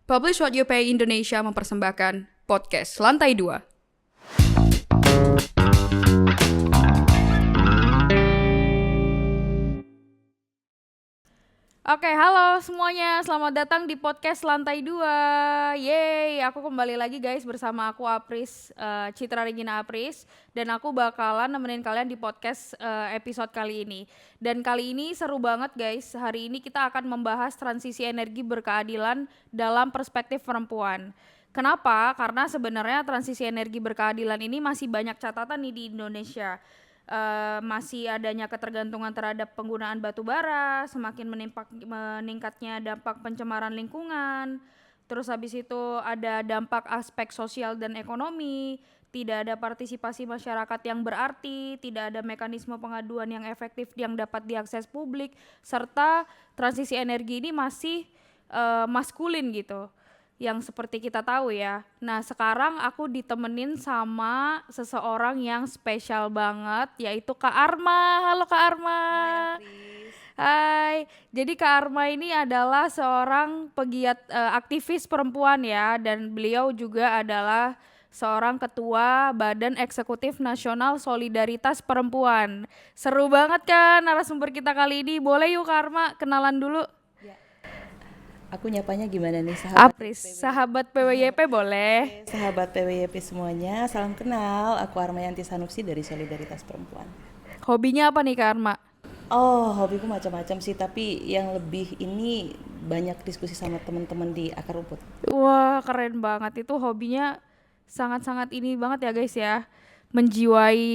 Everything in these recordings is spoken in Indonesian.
Publish What You Pay Indonesia mempersembahkan podcast Lantai 2. Oke, halo semuanya. Selamat datang di podcast Lantai 2. Yeay, aku kembali lagi guys bersama aku Apris, Citra Regina Apris. Dan aku bakalan nemenin kalian di podcast episode kali ini. Dan kali ini seru banget guys. Hari ini kita akan membahas transisi energi berkeadilan dalam perspektif perempuan. Kenapa? Karena sebenarnya transisi energi berkeadilan ini masih banyak catatan nih di Indonesia. Masih adanya ketergantungan terhadap penggunaan batu bara, semakin meningkatnya dampak pencemaran lingkungan, terus habis itu ada dampak aspek sosial dan ekonomi, tidak ada partisipasi masyarakat yang berarti, tidak ada mekanisme pengaduan yang efektif yang dapat diakses publik, serta transisi energi ini masih maskulin gitu, yang seperti kita tahu ya. Nah sekarang aku ditemenin sama seseorang yang spesial banget, yaitu Kak Arma. Halo Kak Arma. Hai Apris. Hai, jadi Kak Arma ini adalah seorang pegiat aktivis perempuan ya, dan beliau juga adalah seorang ketua Badan Eksekutif Nasional Solidaritas Perempuan. Seru banget kan narasumber kita kali ini. Boleh yuk Kak Arma kenalan dulu. Aku nyapanya gimana nih sahabat Apris, sahabat PWYP boleh. Sahabat PWYP semuanya, salam kenal. Aku Armayanti Sanusi dari Solidaritas Perempuan. Hobinya apa nih Kak Arma? Oh, hobiku macam-macam sih, tapi yang lebih ini banyak diskusi sama teman-teman di akar rumput. Wah keren banget, itu hobinya sangat-sangat ini banget ya guys ya, menjiwai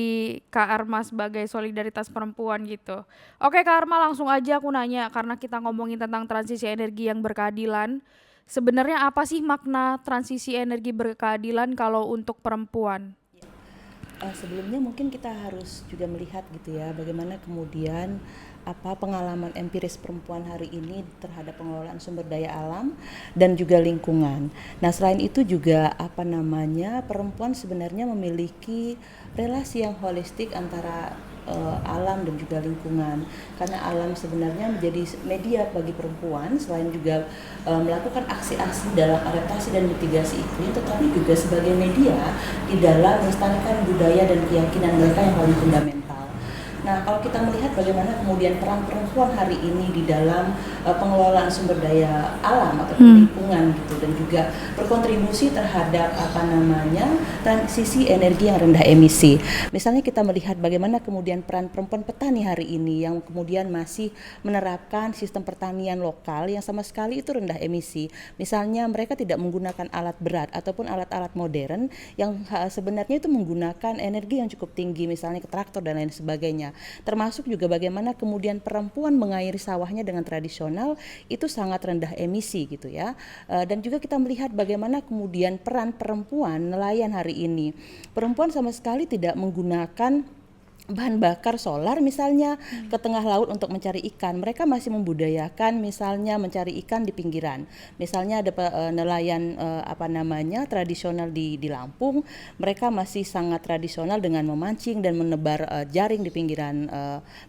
Kak Arma sebagai solidaritas perempuan gitu. Oke Kak Arma, langsung aja aku nanya, karena kita ngomongin tentang transisi energi yang berkeadilan. Sebenarnya apa sih makna transisi energi berkeadilan kalau untuk perempuan? Sebelumnya mungkin kita harus juga melihat gitu ya, bagaimana kemudian pengalaman empiris perempuan hari ini terhadap pengelolaan sumber daya alam dan juga lingkungan. Nah, selain itu juga perempuan sebenarnya memiliki relasi yang holistik antara alam dan juga lingkungan, karena alam sebenarnya menjadi media bagi perempuan selain juga melakukan aksi-aksi dalam adaptasi dan mitigasi iklim, tetapi juga sebagai media di dalam melestarikan budaya dan keyakinan mereka yang paling fundamental. Nah, kalau kita melihat bagaimana kemudian peran perempuan hari ini di dalam pengelolaan sumber daya alam atau lingkungan gitu, dan juga berkontribusi terhadap transisi energi yang rendah emisi. Misalnya kita melihat bagaimana kemudian peran perempuan petani hari ini yang kemudian masih menerapkan sistem pertanian lokal yang sama sekali itu rendah emisi. Misalnya mereka tidak menggunakan alat berat ataupun alat-alat modern yang sebenarnya itu menggunakan energi yang cukup tinggi, misalnya traktor dan lain sebagainya. Termasuk juga bagaimana kemudian perempuan mengairi sawahnya dengan tradisional itu sangat rendah emisi gitu ya. Dan juga kita melihat bagaimana kemudian peran perempuan nelayan hari ini. Perempuan sama sekali tidak menggunakan bahan bakar solar misalnya ke tengah laut untuk mencari ikan. Mereka masih membudayakan misalnya mencari ikan di pinggiran. Misalnya ada nelayan tradisional di Lampung, mereka masih sangat tradisional dengan memancing dan menebar jaring di pinggiran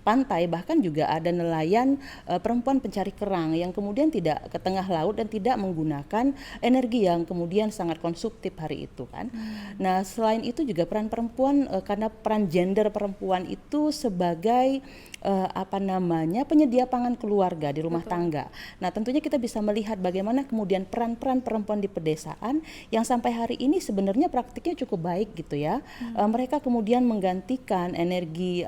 pantai. Bahkan juga ada nelayan perempuan pencari kerang yang kemudian tidak ke tengah laut dan tidak menggunakan energi yang kemudian sangat konsumtif hari itu kan. Nah, selain itu juga peran perempuan karena peran gender perempuan itu sebagai penyedia pangan keluarga di rumah tangga. Nah, tentunya kita bisa melihat bagaimana kemudian peran-peran perempuan di pedesaan yang sampai hari ini sebenarnya praktiknya cukup baik gitu ya. Mereka kemudian menggantikan energi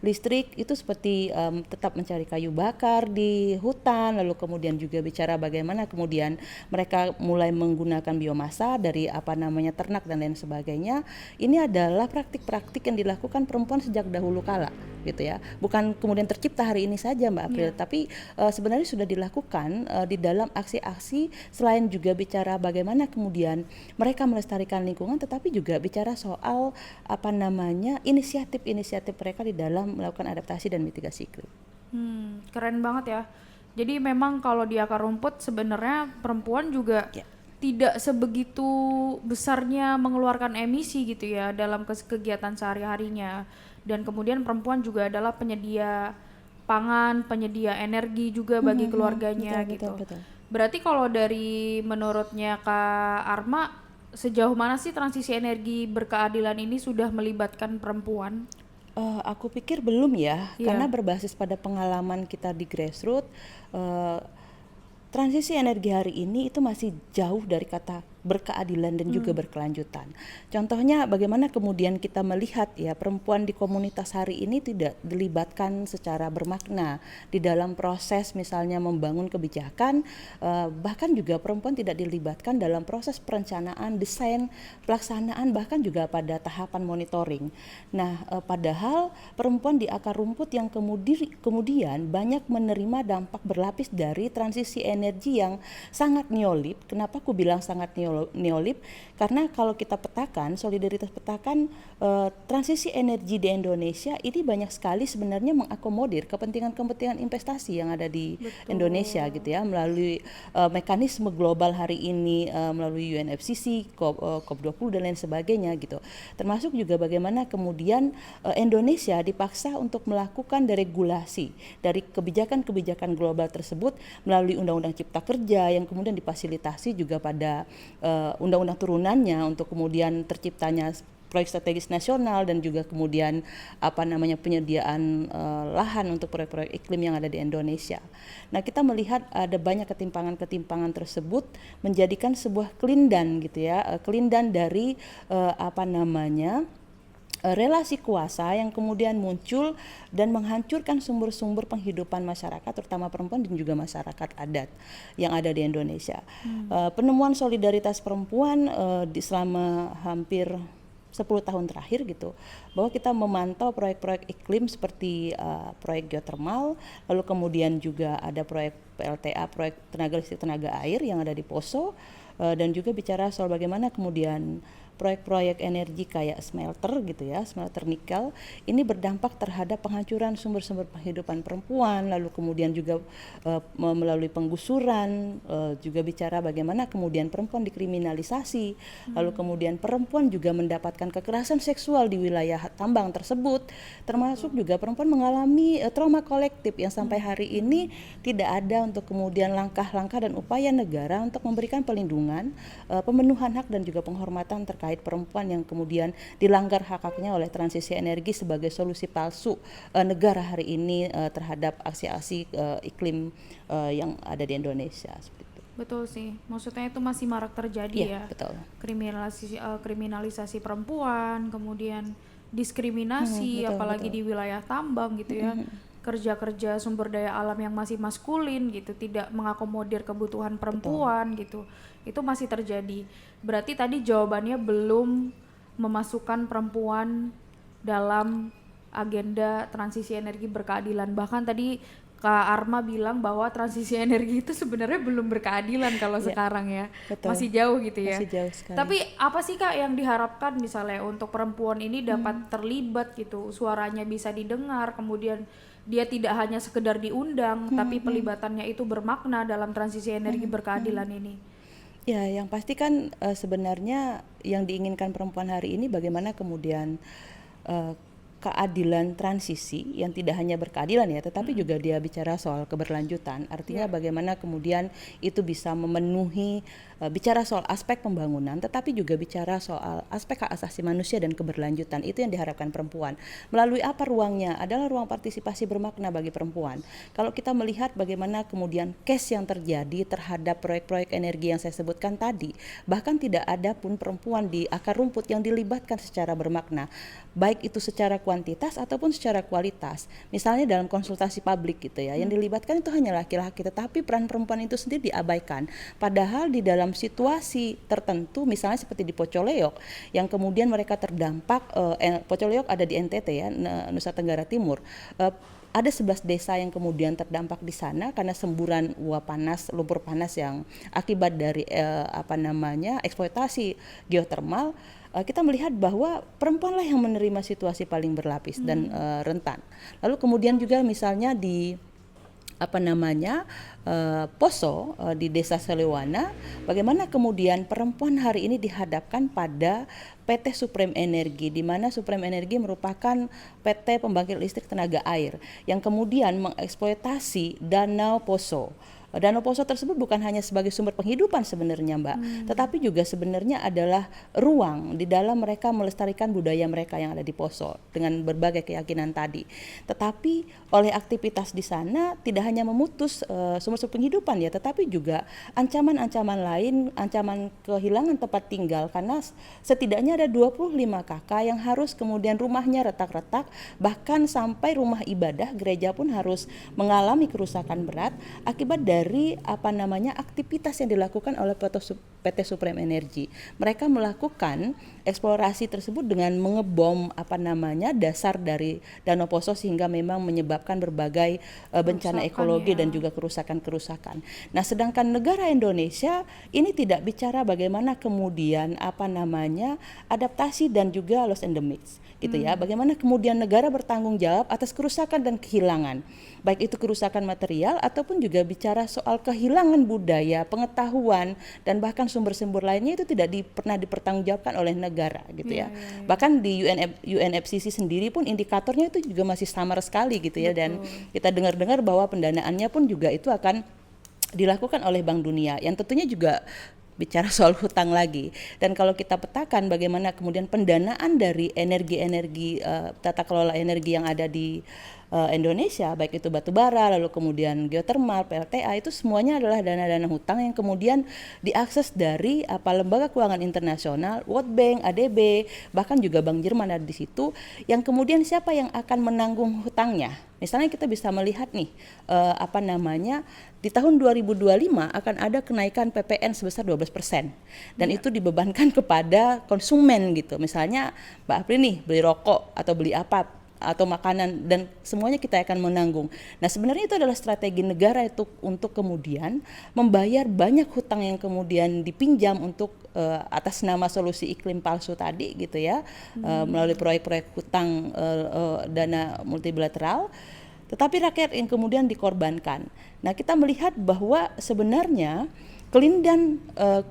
listrik itu seperti tetap mencari kayu bakar di hutan, lalu kemudian juga bicara bagaimana kemudian mereka mulai menggunakan biomasa dari ternak dan lain sebagainya. Ini adalah praktik-praktik yang dilakukan perempuan sejak dahulu kala gitu ya. Bukan kemudian tercipta hari ini saja Mbak April, tapi sebenarnya sudah dilakukan di dalam aksi-aksi, selain juga bicara bagaimana kemudian mereka melestarikan lingkungan, tetapi juga bicara soal inisiatif-inisiatif mereka di dalam melakukan adaptasi dan mitigasi iklim. Keren banget ya. Jadi memang kalau di akar rumput sebenarnya perempuan juga tidak sebegitu besarnya mengeluarkan emisi gitu ya dalam kegiatan sehari-harinya. Dan kemudian perempuan juga adalah penyedia pangan, penyedia energi juga bagi keluarganya betul, gitu. Betul. Berarti kalau dari menurutnya Kak Arma, sejauh mana sih transisi energi berkeadilan ini sudah melibatkan perempuan? Aku pikir belum ya, karena Iya. berbasis pada pengalaman kita di grassroots, eh, transisi energi hari ini itu masih jauh dari kata berkeadilan dan juga berkelanjutan. Contohnya bagaimana kemudian kita melihat ya perempuan di komunitas hari ini tidak dilibatkan secara bermakna di dalam proses misalnya membangun kebijakan, bahkan juga perempuan tidak dilibatkan dalam proses perencanaan, desain, pelaksanaan, bahkan juga pada tahapan monitoring. Nah, padahal perempuan di akar rumput yang kemudian banyak menerima dampak berlapis dari transisi energi yang sangat neolib. Kenapa aku bilang sangat neolib? Karena kalau kita petakan, solidaritas petakan transisi energi di Indonesia ini banyak sekali sebenarnya mengakomodir kepentingan-kepentingan investasi yang ada di Indonesia gitu ya, melalui mekanisme global hari ini, melalui UNFCCC, COP20 dan lain sebagainya gitu. Termasuk juga bagaimana kemudian Indonesia dipaksa untuk melakukan deregulasi dari kebijakan-kebijakan global tersebut melalui Undang-Undang Cipta Kerja yang kemudian difasilitasi juga pada undang-undang turunannya untuk kemudian terciptanya proyek strategis nasional dan juga kemudian penyediaan lahan untuk proyek-proyek iklim yang ada di Indonesia. Nah, kita melihat ada banyak ketimpangan-ketimpangan tersebut menjadikan sebuah kelindan gitu ya, kelindan dari relasi kuasa yang kemudian muncul dan menghancurkan sumber-sumber penghidupan masyarakat, terutama perempuan dan juga masyarakat adat yang ada di Indonesia. Penemuan solidaritas perempuan selama hampir 10 tahun terakhir gitu, bahwa kita memantau proyek-proyek iklim seperti proyek geothermal, lalu kemudian juga ada proyek PLTA, proyek tenaga listrik tenaga air yang ada di Poso, dan juga bicara soal bagaimana kemudian proyek-proyek energi kayak smelter gitu ya, smelter nikel ini berdampak terhadap penghancuran sumber-sumber penghidupan perempuan, lalu kemudian juga melalui penggusuran, juga bicara bagaimana kemudian perempuan dikriminalisasi, lalu kemudian perempuan juga mendapatkan kekerasan seksual di wilayah tambang tersebut, termasuk juga perempuan mengalami trauma kolektif yang sampai hari ini tidak ada untuk kemudian langkah-langkah dan upaya negara untuk memberikan perlindungan, pemenuhan hak dan juga penghormatan terkait perempuan yang kemudian dilanggar hak-haknya oleh transisi energi sebagai solusi palsu negara hari ini terhadap aksi-aksi iklim yang ada di Indonesia seperti itu. Betul sih, maksudnya itu masih marak terjadi Iya, ya. betul. Kriminalisasi perempuan, kemudian diskriminasi, Betul, apalagi betul. di wilayah tambang gitu ya. Kerja-kerja sumber daya alam yang masih maskulin gitu, tidak mengakomodir kebutuhan perempuan gitu. Itu masih terjadi. Berarti tadi jawabannya belum memasukkan perempuan dalam agenda transisi energi berkeadilan. Bahkan tadi Kak Arma bilang bahwa transisi energi itu sebenarnya belum berkeadilan kalau Ya, sekarang ya. betul. Masih jauh gitu ya. Masih jauh sekali. Tapi apa sih Kak yang diharapkan misalnya untuk perempuan ini dapat terlibat gitu, suaranya bisa didengar, kemudian dia tidak hanya sekedar diundang, tapi pelibatannya itu bermakna dalam transisi energi berkeadilan ini. Ya, yang pasti kan sebenarnya yang diinginkan perempuan hari ini bagaimana kemudian eh, keadilan transisi yang tidak hanya berkeadilan ya, tetapi juga dia bicara soal keberlanjutan. Artinya bagaimana kemudian itu bisa memenuhi bicara soal aspek pembangunan, tetapi juga bicara soal aspek hak asasi manusia dan keberlanjutan. Itu yang diharapkan perempuan. Melalui apa ruangnya? Adalah ruang partisipasi bermakna bagi perempuan. Kalau kita melihat bagaimana kemudian case yang terjadi terhadap proyek-proyek energi yang saya sebutkan tadi, bahkan tidak ada pun perempuan di akar rumput yang dilibatkan secara bermakna, baik itu secara kuantitas ataupun secara kualitas. Misalnya dalam konsultasi publik gitu ya, yang dilibatkan itu hanya laki-laki, tetapi peran perempuan itu sendiri diabaikan. Padahal di dalam situasi tertentu, misalnya seperti di Pocoleok, yang kemudian mereka terdampak, Pocoleok ada di NTT ya, Nusa Tenggara Timur. Ada 11 desa yang kemudian terdampak di sana karena semburan uap panas, lumpur panas yang akibat dari eksploitasi geotermal. Kita melihat bahwa perempuanlah yang menerima situasi paling berlapis dan rentan. Lalu kemudian juga misalnya di Poso di Desa Selewana, bagaimana kemudian perempuan hari ini dihadapkan pada PT Supreme Energi, di mana Supreme Energi merupakan PT pembangkit listrik tenaga air yang kemudian mengeksploitasi danau Poso. Danau Poso tersebut bukan hanya sebagai sumber penghidupan sebenarnya Mbak, tetapi juga sebenarnya adalah ruang di dalam mereka melestarikan budaya mereka yang ada di Poso dengan berbagai keyakinan tadi. Tetapi oleh aktivitas di sana tidak hanya memutus sumber-sumber penghidupan ya, tetapi juga ancaman-ancaman lain, ancaman kehilangan tempat tinggal, karena setidaknya ada 25 kakak yang harus kemudian rumahnya retak-retak, bahkan sampai rumah ibadah gereja pun harus mengalami kerusakan berat akibat dari aktivitas yang dilakukan oleh PT Supreme Energy. Mereka melakukan eksplorasi tersebut dengan mengebom dasar dari Danau Poso sehingga memang menyebabkan berbagai bencana ekologi dan juga kerusakan-kerusakan. Nah, sedangkan negara Indonesia ini tidak bicara bagaimana kemudian adaptasi dan juga loss endemics gitu ya. Bagaimana kemudian negara bertanggung jawab atas kerusakan dan kehilangan. Baik itu kerusakan material ataupun juga bicara soal kehilangan budaya, pengetahuan dan bahkan sumber-sumber lainnya itu tidak pernah dipertanggungjawabkan oleh negara gitu ya. Bahkan di UNFCCC sendiri pun indikatornya itu juga masih samar sekali gitu ya. Dan kita dengar-dengar bahwa pendanaannya pun juga itu akan dilakukan oleh Bank Dunia yang tentunya juga bicara soal hutang lagi. Dan kalau kita petakan bagaimana kemudian pendanaan dari energi-energi tata kelola energi yang ada di Indonesia, baik itu batu bara, lalu kemudian geotermal, PLTA, itu semuanya adalah dana-dana hutang yang kemudian diakses dari lembaga keuangan internasional, World Bank, ADB, bahkan juga Bank Jerman ada di situ, yang kemudian siapa yang akan menanggung hutangnya. Misalnya kita bisa melihat nih di tahun 2025 akan ada kenaikan PPN sebesar 12% dan itu dibebankan kepada konsumen gitu. Misalnya Mbak Apri nih beli rokok atau beli apa atau makanan dan semuanya kita akan menanggung. Nah, sebenarnya itu adalah strategi negara itu untuk kemudian membayar banyak hutang yang kemudian dipinjam untuk atas nama solusi iklim palsu tadi gitu ya, melalui proyek-proyek hutang dana multilateral. Tetapi rakyat yang kemudian dikorbankan. Nah, kita melihat bahwa sebenarnya kelindan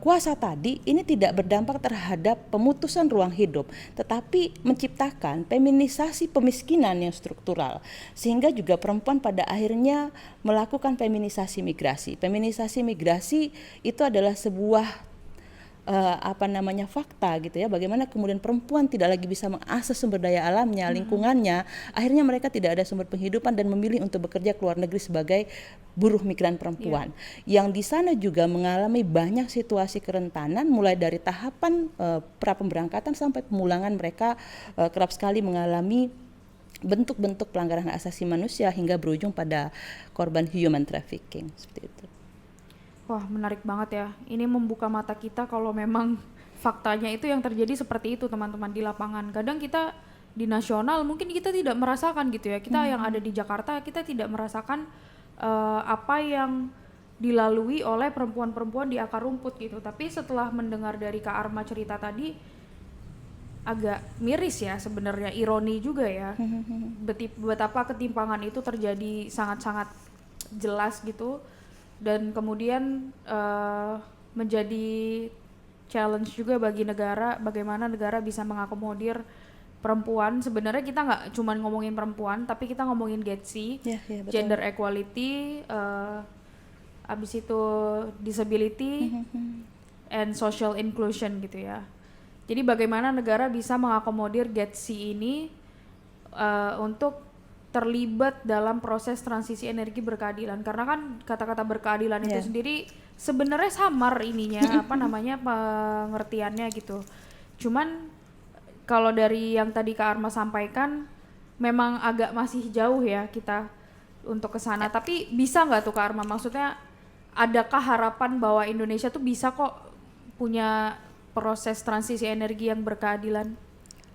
kuasa tadi ini tidak berdampak terhadap pemutusan ruang hidup, tetapi menciptakan feminisasi pemiskinan yang struktural, sehingga juga perempuan pada akhirnya melakukan feminisasi migrasi. Feminisasi migrasi itu adalah sebuah fakta gitu ya, bagaimana kemudian perempuan tidak lagi bisa mengakses sumber daya alamnya, lingkungannya, akhirnya mereka tidak ada sumber penghidupan dan memilih untuk bekerja ke luar negeri sebagai buruh migran perempuan, yang di sana juga mengalami banyak situasi kerentanan, mulai dari tahapan pra pemberangkatan sampai pemulangan. Mereka kerap sekali mengalami bentuk-bentuk pelanggaran hak asasi manusia hingga berujung pada korban human trafficking seperti itu. Wah, menarik banget ya. Ini membuka mata kita kalau memang faktanya itu yang terjadi seperti itu, teman-teman, di lapangan. Kadang kita di nasional mungkin kita tidak merasakan gitu ya. Kita yang ada di Jakarta, kita tidak merasakan apa yang dilalui oleh perempuan-perempuan di akar rumput gitu. Tapi setelah mendengar dari Kak Arma cerita tadi, agak miris ya sebenarnya, ironi juga ya. Betapa ketimpangan itu terjadi sangat-sangat jelas gitu. Dan kemudian menjadi challenge juga bagi negara, bagaimana negara bisa mengakomodir perempuan. Sebenarnya kita nggak cuma ngomongin perempuan, tapi kita ngomongin GETSI, gender equality, abis itu disability and social inclusion gitu ya. Jadi bagaimana negara bisa mengakomodir GETSI ini untuk terlibat dalam proses transisi energi berkeadilan, karena kan kata-kata berkeadilan itu sendiri sebenarnya samar ininya pengertiannya gitu. Cuman kalau dari yang tadi Kak Arma sampaikan memang agak masih jauh ya kita untuk ke sana. Tapi bisa nggak tuh Kak Arma, maksudnya adakah harapan bahwa Indonesia tuh bisa kok punya proses transisi energi yang berkeadilan?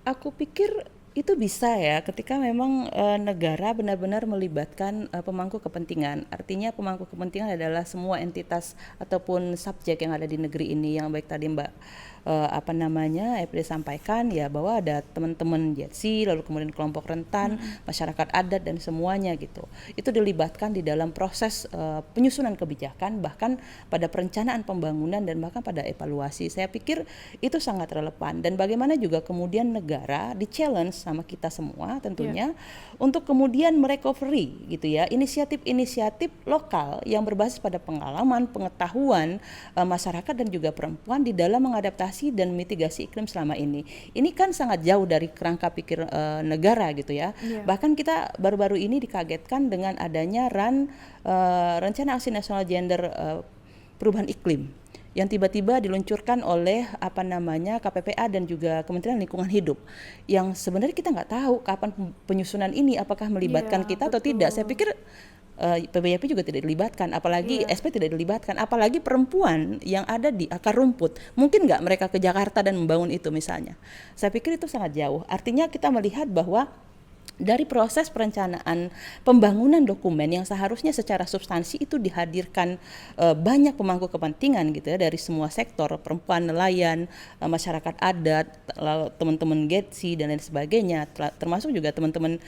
Aku pikir itu bisa ya, ketika memang negara benar-benar melibatkan pemangku kepentingan. Artinya pemangku kepentingan adalah semua entitas ataupun subjek yang ada di negeri ini, yang baik tadi Mbak apa namanya April sampaikan ya, bahwa ada teman-teman JETSI, lalu kemudian kelompok rentan, masyarakat adat dan semuanya gitu. Itu dilibatkan di dalam proses penyusunan kebijakan, bahkan pada perencanaan pembangunan dan bahkan pada evaluasi. Saya pikir itu sangat relevan, dan bagaimana juga kemudian negara di-challenge sama kita semua tentunya untuk kemudian merecovery gitu ya, inisiatif-inisiatif lokal yang berbasis pada pengalaman, pengetahuan masyarakat dan juga perempuan di dalam mengadaptasi dan mitigasi iklim selama ini. Ini kan sangat jauh dari kerangka pikir negara gitu ya. Bahkan kita baru-baru ini dikagetkan dengan adanya Rencana Aksi Nasional Gender Perubahan Iklim yang tiba-tiba diluncurkan oleh KPPA dan juga Kementerian Lingkungan Hidup, yang sebenarnya kita nggak tahu kapan penyusunan ini, apakah melibatkan kita atau tidak. Saya pikir PBYP juga tidak dilibatkan, apalagi SP tidak dilibatkan, apalagi perempuan yang ada di akar rumput. Mungkin nggak mereka ke Jakarta dan membangun itu misalnya. Saya pikir itu sangat jauh. Artinya kita melihat bahwa dari proses perencanaan pembangunan dokumen yang seharusnya secara substansi itu dihadirkan banyak pemangku kepentingan gitu ya, dari semua sektor, perempuan, nelayan, masyarakat adat, teman-teman GETSI dan lain sebagainya, termasuk juga teman-teman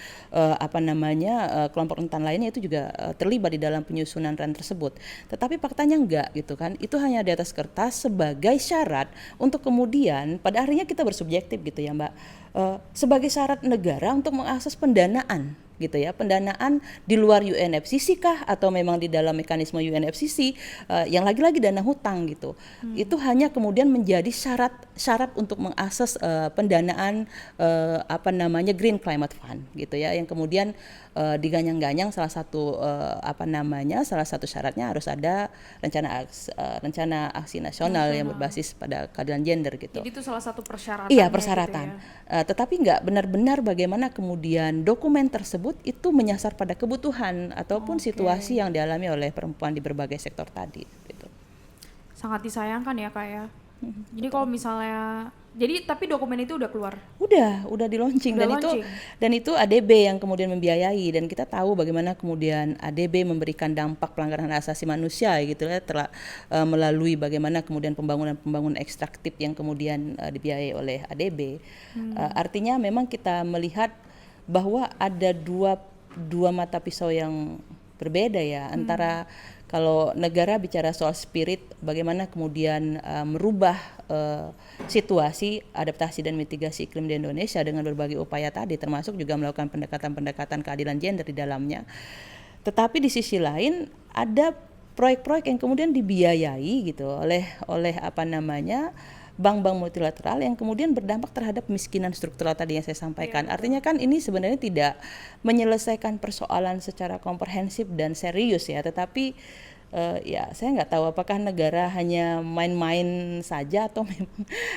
kelompok rentan lainnya itu juga terlibat di dalam penyusunan RAN tersebut. Tetapi faktanya enggak gitu kan, itu hanya di atas kertas sebagai syarat untuk kemudian pada akhirnya kita bersubjektif gitu ya Mbak, sebagai syarat negara untuk mengakses pendanaan gitu ya, pendanaan di luar UNFCCC kah atau memang di dalam mekanisme UNFCCC yang lagi-lagi dana hutang gitu. Itu hanya kemudian menjadi syarat untuk mengakses pendanaan Green Climate Fund gitu ya, yang kemudian diganyang-ganyang salah satu syaratnya harus ada rencana aksi nasional yang berbasis pada keadilan gender gitu. Jadi itu salah satu persyaratan. Iya, persyaratan. Gitu ya. Tetapi nggak benar-benar bagaimana kemudian dokumen tersebut itu menyasar pada kebutuhan ataupun situasi yang dialami oleh perempuan di berbagai sektor tadi gitu. Sangat disayangkan ya Kak ya. Jadi kalau misalnya, tapi dokumen itu udah keluar? Udah di launching, dan itu ADB yang kemudian membiayai, dan kita tahu bagaimana kemudian ADB memberikan dampak pelanggaran hak asasi manusia gitu ya, melalui bagaimana kemudian pembangunan ekstraktif yang kemudian dibiayai oleh ADB. Artinya memang kita melihat bahwa ada dua mata pisau yang berbeda ya, antara kalau negara bicara soal spirit, bagaimana kemudian merubah situasi adaptasi dan mitigasi iklim di Indonesia dengan berbagai upaya tadi, termasuk juga melakukan pendekatan-pendekatan keadilan gender di dalamnya. Tetapi di sisi lain ada proyek-proyek yang kemudian dibiayai gitu oleh bank-bank multilateral yang kemudian berdampak terhadap kemiskinan struktural tadi yang saya sampaikan. Artinya kan ini sebenarnya tidak menyelesaikan persoalan secara komprehensif dan serius ya, tetapi saya nggak tahu apakah negara hanya main-main saja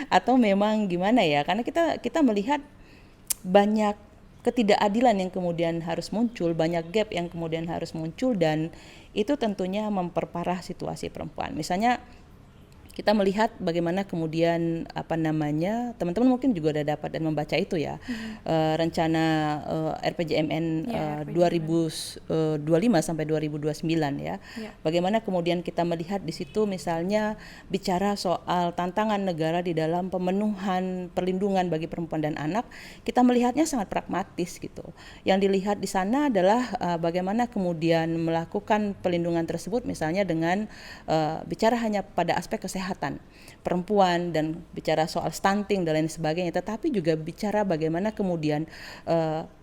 atau memang gimana ya, karena kita melihat banyak ketidakadilan yang kemudian harus muncul, banyak gap yang kemudian harus muncul, dan itu tentunya memperparah situasi perempuan. Misalnya kita melihat bagaimana kemudian teman-teman mungkin juga udah dapat dan membaca itu ya, rencana RPJMN 2025 sampai 2029 ya. Bagaimana kemudian kita melihat di situ misalnya bicara soal tantangan negara di dalam pemenuhan perlindungan bagi perempuan dan anak, kita melihatnya sangat pragmatis gitu. Yang dilihat di sana adalah bagaimana kemudian melakukan perlindungan tersebut misalnya dengan bicara hanya pada aspek kesehatan perempuan dan bicara soal stunting dan lain sebagainya, tetapi juga bicara bagaimana kemudian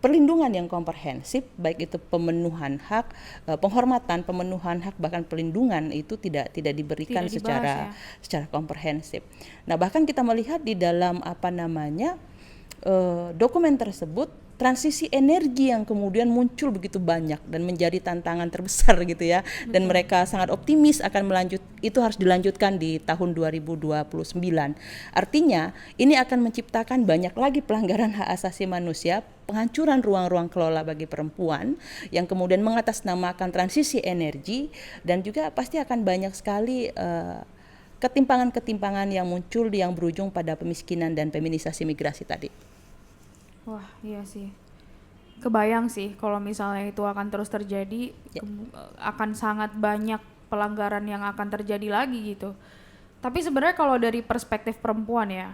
perlindungan yang komprehensif, baik itu pemenuhan hak, penghormatan, pemenuhan hak, bahkan perlindungan itu tidak diberikan secara komprehensif. Nah, bahkan kita melihat di dalam dokumen tersebut transisi energi yang kemudian muncul begitu banyak dan menjadi tantangan terbesar gitu ya. Dan mereka sangat optimis akan itu harus dilanjutkan di tahun 2029. Artinya ini akan menciptakan banyak lagi pelanggaran hak asasi manusia, penghancuran ruang-ruang kelola bagi perempuan yang kemudian mengatasnamakan transisi energi, dan juga pasti akan banyak sekali ketimpangan-ketimpangan yang muncul yang berujung pada pemiskinan dan feminisasi migrasi tadi. Wah, iya sih. Kebayang sih kalau misalnya itu akan terus terjadi, akan sangat banyak pelanggaran yang akan terjadi lagi gitu. Tapi sebenarnya kalau dari perspektif perempuan ya,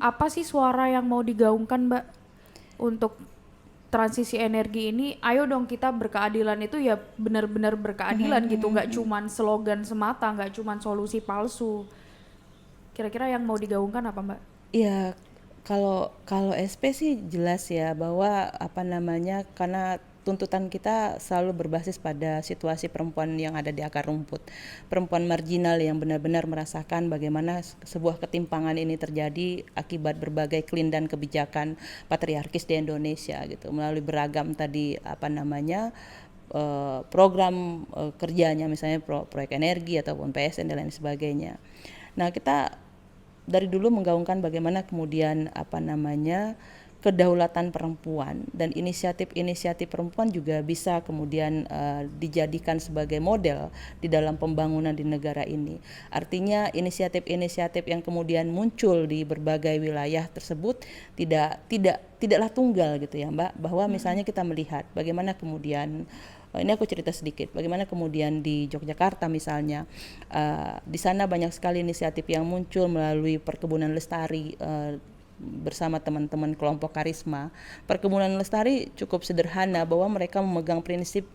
apa sih suara yang mau digaungkan Mbak untuk transisi energi ini? Ayo dong kita berkeadilan itu ya benar-benar berkeadilan gitu, nggak cuman slogan semata, nggak cuman solusi palsu. Kira-kira yang mau digaungkan apa Mbak? Iya, kalau kalau SP sih jelas ya bahwa apa namanya, karena tuntutan kita selalu berbasis pada situasi perempuan yang ada di akar rumput, perempuan marginal yang benar-benar merasakan bagaimana sebuah ketimpangan ini terjadi akibat berbagai kelindahan kebijakan patriarkis di Indonesia gitu, melalui beragam tadi apa namanya program kerjanya, misalnya proyek energi ataupun PSN dan lain sebagainya. Nah, kita dari dulu menggaungkan bagaimana kemudian apa namanya kedaulatan perempuan, dan inisiatif-inisiatif perempuan juga bisa kemudian dijadikan sebagai model di dalam pembangunan di negara ini. Artinya inisiatif-inisiatif yang kemudian muncul di berbagai wilayah tersebut tidaklah tunggal gitu ya Mbak, bahwa misalnya kita melihat bagaimana kemudian ini aku cerita sedikit, bagaimana kemudian di Yogyakarta misalnya, di sana banyak sekali inisiatif yang muncul melalui perkebunan lestari bersama teman-teman kelompok Karisma. Perkebunan lestari cukup sederhana, bahwa mereka memegang prinsip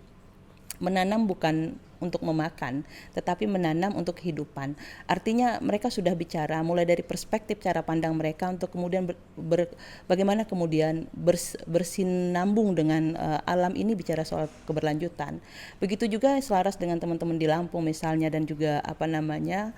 menanam bukan untuk memakan, tetapi menanam untuk kehidupan. Artinya mereka sudah bicara mulai dari perspektif cara pandang mereka untuk kemudian bagaimana kemudian bersinambung dengan alam ini, bicara soal keberlanjutan. Begitu juga selaras dengan teman-teman di Lampung misalnya, dan juga apa namanya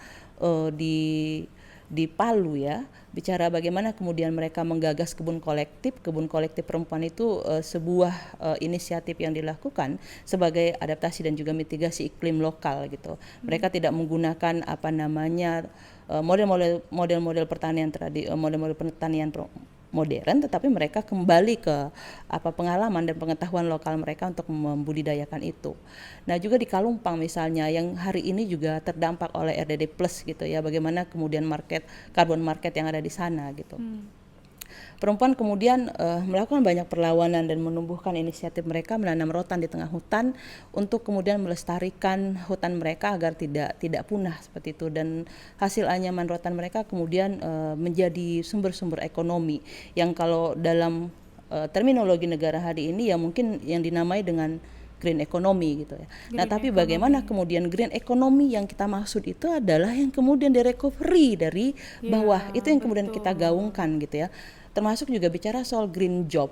di Palu ya, bicara bagaimana kemudian mereka menggagas kebun kolektif perempuan itu sebuah inisiatif yang dilakukan sebagai adaptasi dan juga mitigasi iklim lokal gitu. Mereka tidak menggunakan apa namanya model-model pertanian modern, tetapi mereka kembali ke pengalaman dan pengetahuan lokal mereka untuk membudidayakan itu. Nah, juga di Kalumpang misalnya yang hari ini juga terdampak oleh RDD Plus gitu ya, bagaimana kemudian carbon market yang ada di sana gitu. Perempuan kemudian melakukan banyak perlawanan dan menumbuhkan inisiatif mereka menanam rotan di tengah hutan untuk kemudian melestarikan hutan mereka agar tidak punah seperti itu, dan hasil anyaman rotan mereka kemudian menjadi sumber-sumber ekonomi yang kalau dalam terminologi negara hari ini ya mungkin yang dinamai dengan green economy gitu ya. Nah, tapi bagaimana kemudian green economy yang kita maksud itu adalah yang kemudian direcovery dari bawah, itu yang kemudian kita gaungkan gitu ya. Termasuk juga bicara soal green job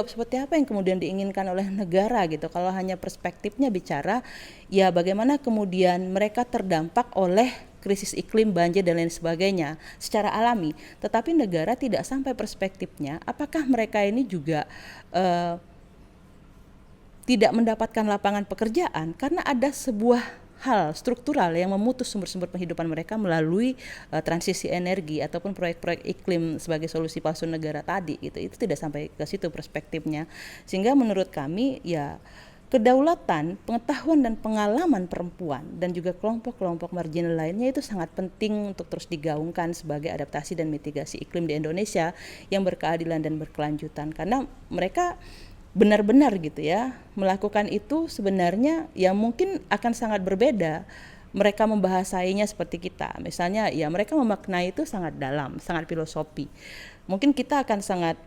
seperti apa yang kemudian diinginkan oleh negara gitu. Kalau hanya perspektifnya bicara ya bagaimana kemudian mereka terdampak oleh krisis iklim, banjir dan lain sebagainya secara alami, tetapi negara tidak sampai perspektifnya apakah mereka ini juga tidak mendapatkan lapangan pekerjaan karena ada sebuah hal struktural yang memutus sumber-sumber penghidupan mereka melalui transisi energi ataupun proyek-proyek iklim sebagai solusi palsu negara tadi gitu. Itu tidak sampai ke situ perspektifnya. Sehingga menurut kami ya kedaulatan, pengetahuan dan pengalaman perempuan dan juga kelompok-kelompok marginal lainnya itu sangat penting untuk terus digaungkan sebagai adaptasi dan mitigasi iklim di Indonesia yang berkeadilan dan berkelanjutan, karena mereka benar-benar gitu ya melakukan itu sebenarnya ya mungkin akan sangat berbeda. Mereka membahasainya seperti kita, misalnya ya mereka memaknai itu sangat dalam, sangat filosofi. Mungkin kita akan sangat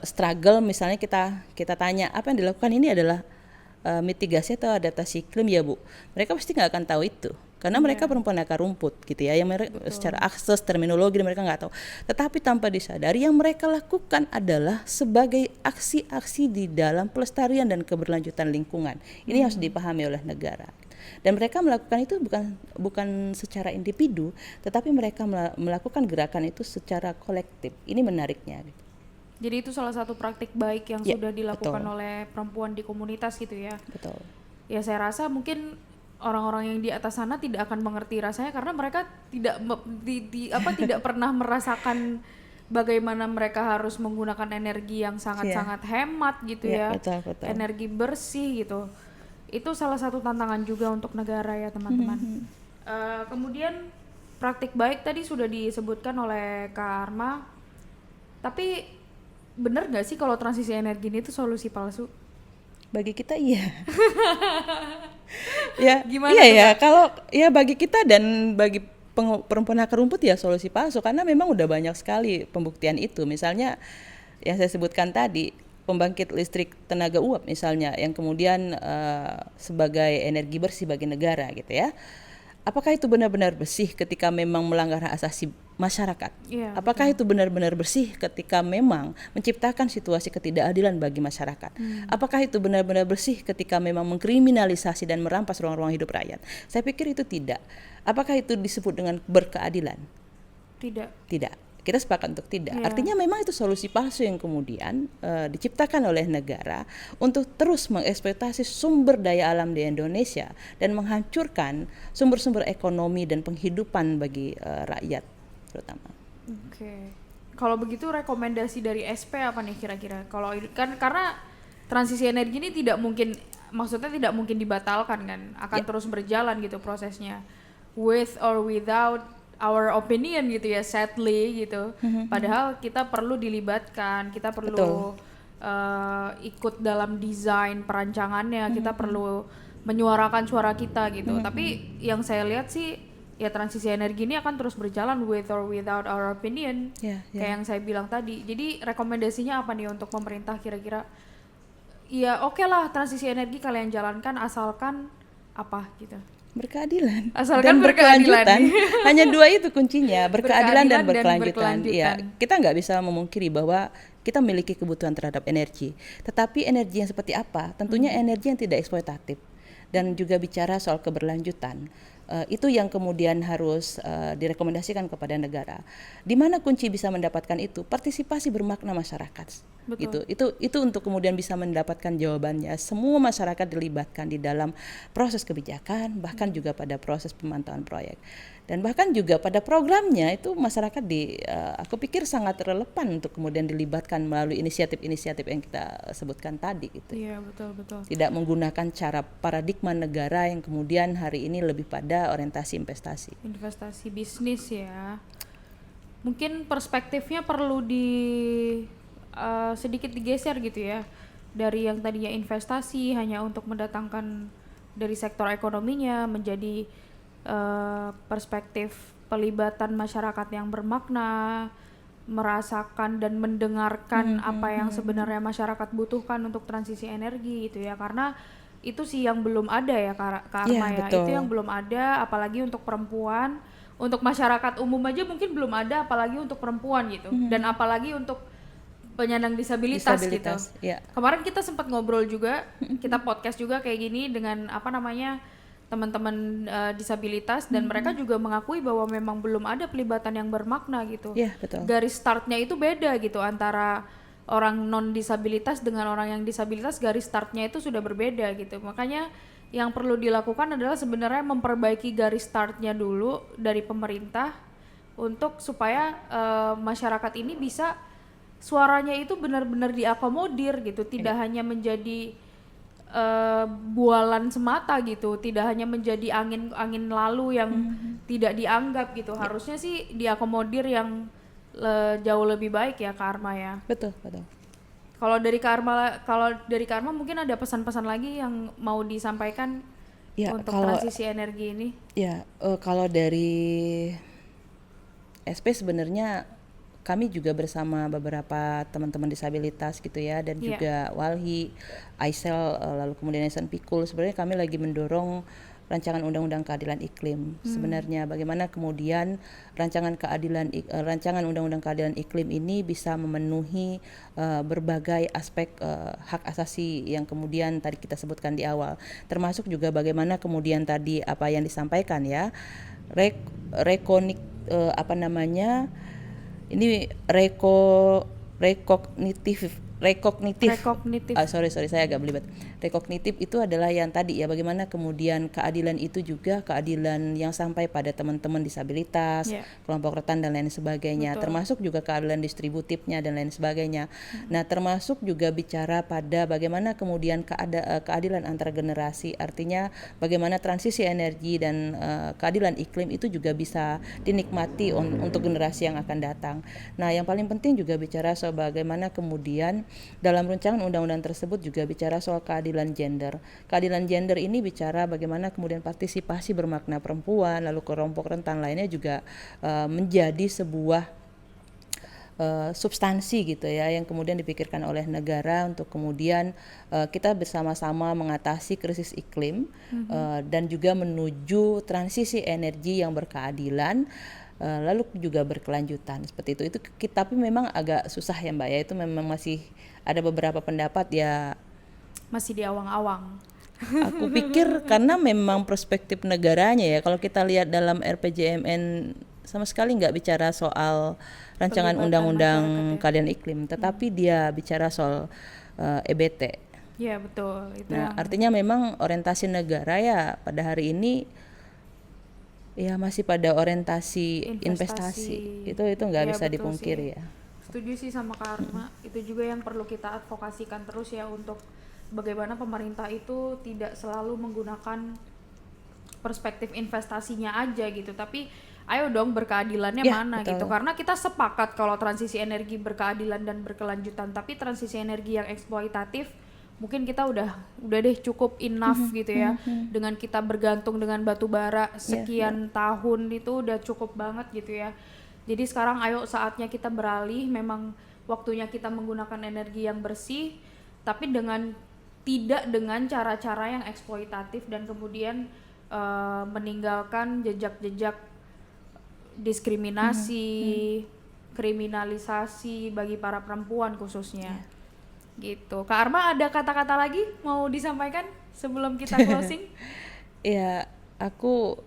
struggle, misalnya kita tanya apa yang dilakukan ini adalah mitigasi atau adaptasi iklim ya Bu, mereka pasti nggak akan tahu itu karena mereka perempuan akar rumput gitu ya, yang mereka secara akses terminologi mereka nggak tahu. Tetapi tanpa disadari yang mereka lakukan adalah sebagai aksi-aksi di dalam pelestarian dan keberlanjutan lingkungan. Ini harus dipahami oleh negara. Dan mereka melakukan itu bukan secara individu, tetapi mereka melakukan gerakan itu secara kolektif. Ini menariknya. Jadi itu salah satu praktik baik yang sudah dilakukan oleh perempuan di komunitas gitu ya. Betul. Ya saya rasa mungkin orang-orang yang di atas sana tidak akan mengerti rasanya karena mereka tidak pernah merasakan bagaimana mereka harus menggunakan energi yang sangat-sangat hemat gitu ya. Betul. Energi bersih gitu. Itu salah satu tantangan juga untuk negara ya teman-teman. Kemudian praktik baik tadi sudah disebutkan oleh Kak Arma. Tapi benar nggak sih kalau transisi energi ini tuh solusi palsu? Bagi kita iya. Ya, Gimana iya tuh ya. Kak? Kalau ya bagi kita dan bagi perempuan akar rumput ya solusi palsu karena memang udah banyak sekali pembuktian itu. Misalnya yang saya sebutkan tadi pembangkit listrik tenaga uap misalnya yang kemudian sebagai energi bersih bagi negara gitu ya. Apakah itu benar-benar bersih ketika memang melanggar hak asasi masyarakat? Iya Apakah betul. itu benar-benar bersih ketika memang menciptakan situasi ketidakadilan bagi masyarakat? Apakah itu benar-benar bersih ketika memang mengkriminalisasi dan merampas ruang-ruang hidup rakyat? Saya pikir itu tidak. Apakah itu disebut dengan berkeadilan? Tidak. Tidak. Kita sepakat untuk tidak. Iya. Artinya memang itu solusi palsu yang kemudian diciptakan oleh negara untuk terus mengeksploitasi sumber daya alam di Indonesia dan menghancurkan sumber-sumber ekonomi dan penghidupan bagi rakyat terutama. Oke. Kalau begitu rekomendasi dari SP apa nih kira-kira? Kalau kan karena transisi energi ini tidak mungkin, maksudnya tidak mungkin dibatalkan kan, akan Ya. terus berjalan gitu prosesnya, with or without our opinion gitu ya, sadly gitu. Padahal kita perlu dilibatkan, kita perlu ikut dalam desain perancangannya, kita perlu menyuarakan suara kita gitu. Tapi yang saya lihat sih ya transisi energi ini akan terus berjalan with or without our opinion. Ya, ya. Kayak yang saya bilang tadi. Jadi rekomendasinya apa nih untuk pemerintah kira-kira? Ya oke lah transisi energi kalian jalankan asalkan apa gitu. Berkeadilan Asalkan dan berkeadilan. berkelanjutan. Hanya dua itu kuncinya, berkeadilan dan Berkeadilan dan berkelanjutan. Iya, berkelanjutan. kita nggak bisa memungkiri bahwa kita memiliki kebutuhan terhadap energi. Tetapi energi yang seperti apa? Tentunya energi yang tidak eksploitatif dan juga bicara soal keberlanjutan. Itu yang kemudian harus direkomendasikan kepada negara. Di mana kunci bisa mendapatkan itu? Partisipasi bermakna masyarakat. Betul. Itu untuk kemudian bisa mendapatkan jawabannya. Semua masyarakat dilibatkan di dalam proses kebijakan, bahkan juga pada proses pemantauan proyek. Dan bahkan juga pada programnya itu masyarakat aku pikir sangat relevan untuk kemudian dilibatkan melalui inisiatif-inisiatif yang kita sebutkan tadi gitu. Iya betul. Tidak menggunakan cara paradigma negara yang kemudian hari ini lebih pada orientasi investasi. Investasi bisnis ya. Mungkin perspektifnya perlu sedikit digeser gitu ya. Dari yang tadinya investasi hanya untuk mendatangkan dari sektor ekonominya menjadi perspektif pelibatan masyarakat yang bermakna, merasakan dan mendengarkan apa yang sebenarnya masyarakat butuhkan untuk transisi energi gitu ya. Karena itu sih yang belum ada ya Kak Arma ya. Betul. Itu yang belum ada apalagi untuk perempuan, untuk masyarakat umum aja mungkin belum ada apalagi untuk perempuan gitu. Dan apalagi untuk penyandang disabilitas gitu. Ya. Kemarin kita sempat ngobrol juga, kita podcast juga kayak gini dengan teman-teman disabilitas dan mereka juga mengakui bahwa memang belum ada pelibatan yang bermakna gitu. Iya, betul. Garis startnya itu beda gitu antara orang non disabilitas dengan orang yang disabilitas, garis startnya itu sudah berbeda gitu. Makanya yang perlu dilakukan adalah sebenarnya memperbaiki garis startnya dulu dari pemerintah untuk supaya masyarakat ini bisa suaranya itu benar-benar diakomodir gitu, tidak hanya menjadi bualan semata gitu, tidak hanya menjadi angin lalu yang tidak dianggap gitu. Harusnya sih diakomodir yang jauh lebih baik ya Kak Arma ya. Betul. Kalau dari Kak Arma mungkin ada pesan-pesan lagi yang mau disampaikan untuk transisi energi ini? Ya, kalau dari SP sebenarnya kami juga bersama beberapa teman-teman disabilitas gitu ya, dan juga Walhi, Aisel, lalu kemudian Yayasan Pikul. Sebenarnya kami lagi mendorong rancangan undang-undang keadilan iklim. Sebenarnya bagaimana kemudian rancangan undang-undang keadilan iklim ini bisa memenuhi berbagai aspek hak asasi yang kemudian tadi kita sebutkan di awal, termasuk juga bagaimana kemudian tadi apa yang disampaikan ya, sorry saya agak belibet. Rekognitif itu adalah yang tadi ya, bagaimana kemudian keadilan itu juga keadilan yang sampai pada teman-teman disabilitas, kelompok rentan dan lain sebagainya. Betul. Termasuk juga keadilan distributifnya dan lain sebagainya. Nah, termasuk juga bicara pada bagaimana kemudian keadilan antar generasi, artinya bagaimana transisi energi dan keadilan iklim itu juga bisa dinikmati untuk generasi yang akan datang. Nah, yang paling penting juga bicara soal bagaimana kemudian dalam rancangan undang-undang tersebut juga bicara soal keadilan gender. Keadilan gender ini bicara bagaimana kemudian partisipasi bermakna perempuan, lalu kelompok rentan lainnya juga menjadi sebuah substansi gitu ya, yang kemudian dipikirkan oleh negara untuk kemudian kita bersama-sama mengatasi krisis iklim dan juga menuju transisi energi yang berkeadilan, lalu juga berkelanjutan seperti itu. Tapi memang agak susah ya Mbak ya, itu memang masih ada beberapa pendapat ya, Masih di awang-awang. aku pikir karena memang perspektif negaranya ya, kalau kita lihat dalam RPJMN sama sekali nggak bicara soal rancangan Pelibatan undang-undang masyarakat ya. keadilan iklim, tetapi dia bicara soal EBT. Iya betul. Itu Nah, yang artinya memang orientasi negara ya pada hari ini ya masih pada orientasi investasi. Itu nggak Iya, bisa betul dipungkiri sih. ya. Setuju sih sama Kak Arma. Itu juga yang perlu kita advokasikan terus ya, untuk bagaimana pemerintah itu tidak selalu menggunakan perspektif investasinya aja gitu, tapi ayo dong berkeadilannya Ya, mana betul. gitu. Karena kita sepakat kalau transisi energi berkeadilan dan berkelanjutan, tapi transisi energi yang eksploitatif mungkin kita udah deh cukup enough gitu ya. Dengan kita bergantung dengan batu bara sekian tahun, itu udah cukup banget gitu ya. Jadi sekarang ayo saatnya kita beralih, memang waktunya kita menggunakan energi yang bersih, tapi tidak dengan cara-cara yang eksploitatif dan kemudian meninggalkan jejak-jejak diskriminasi, kriminalisasi bagi para perempuan khususnya. Gitu. Kak Arma, ada kata-kata lagi mau disampaikan sebelum kita closing? Ya, aku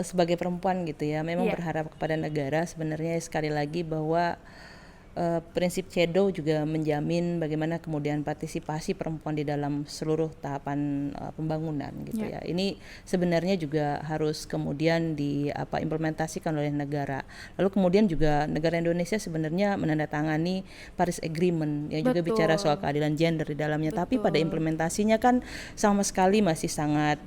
sebagai perempuan gitu ya, memang Iya. berharap kepada negara sebenarnya sekali lagi bahwa prinsip CEDAW juga menjamin bagaimana kemudian partisipasi perempuan di dalam seluruh tahapan pembangunan gitu ya. Ini sebenarnya juga harus kemudian implementasikan oleh negara. Lalu kemudian juga negara Indonesia sebenarnya menandatangani Paris Agreement yang juga bicara soal keadilan gender di dalamnya. Tapi pada implementasinya kan sama sekali masih sangat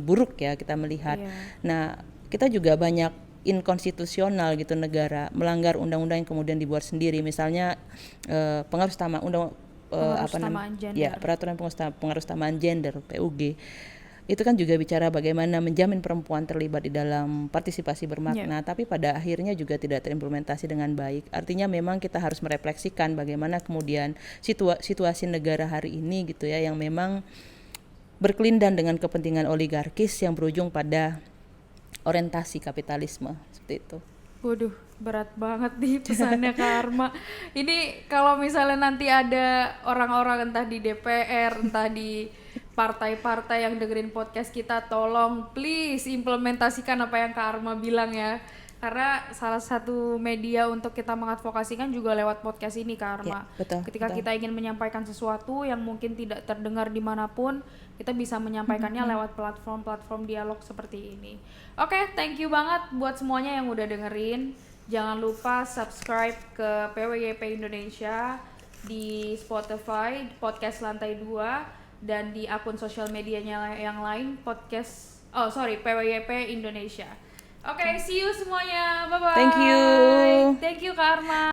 buruk ya kita melihat. Nah, kita juga banyak inkonstitusional gitu, negara melanggar undang-undang yang kemudian dibuat sendiri, misalnya peraturan pengarusutamaan gender PUG itu kan juga bicara bagaimana menjamin perempuan terlibat di dalam partisipasi bermakna, tapi pada akhirnya juga tidak terimplementasi dengan baik. Artinya memang kita harus merefleksikan bagaimana kemudian situasi negara hari ini gitu ya, yang memang berkelindan dengan kepentingan oligarkis yang berujung pada orientasi kapitalisme seperti itu. Waduh, berat banget nih pesannya Kak Arma. Ini kalau misalnya nanti ada orang-orang entah di DPR, entah di partai-partai yang dengerin podcast kita, tolong please implementasikan apa yang Kak Arma bilang ya. Karena salah satu media untuk kita mengadvokasikan juga lewat podcast ini Kak Arma. Ya, betul, Ketika kita ingin menyampaikan sesuatu yang mungkin tidak terdengar dimanapun, kita bisa menyampaikannya lewat platform-platform dialog seperti ini. Oke, thank you banget buat semuanya yang udah dengerin. Jangan lupa subscribe ke PWYP Indonesia di Spotify, podcast Lantai 2, dan di akun sosial medianya yang lain, PWYP Indonesia. Oke, see you semuanya. Bye-bye. Thank you. Thank you Kak Arma.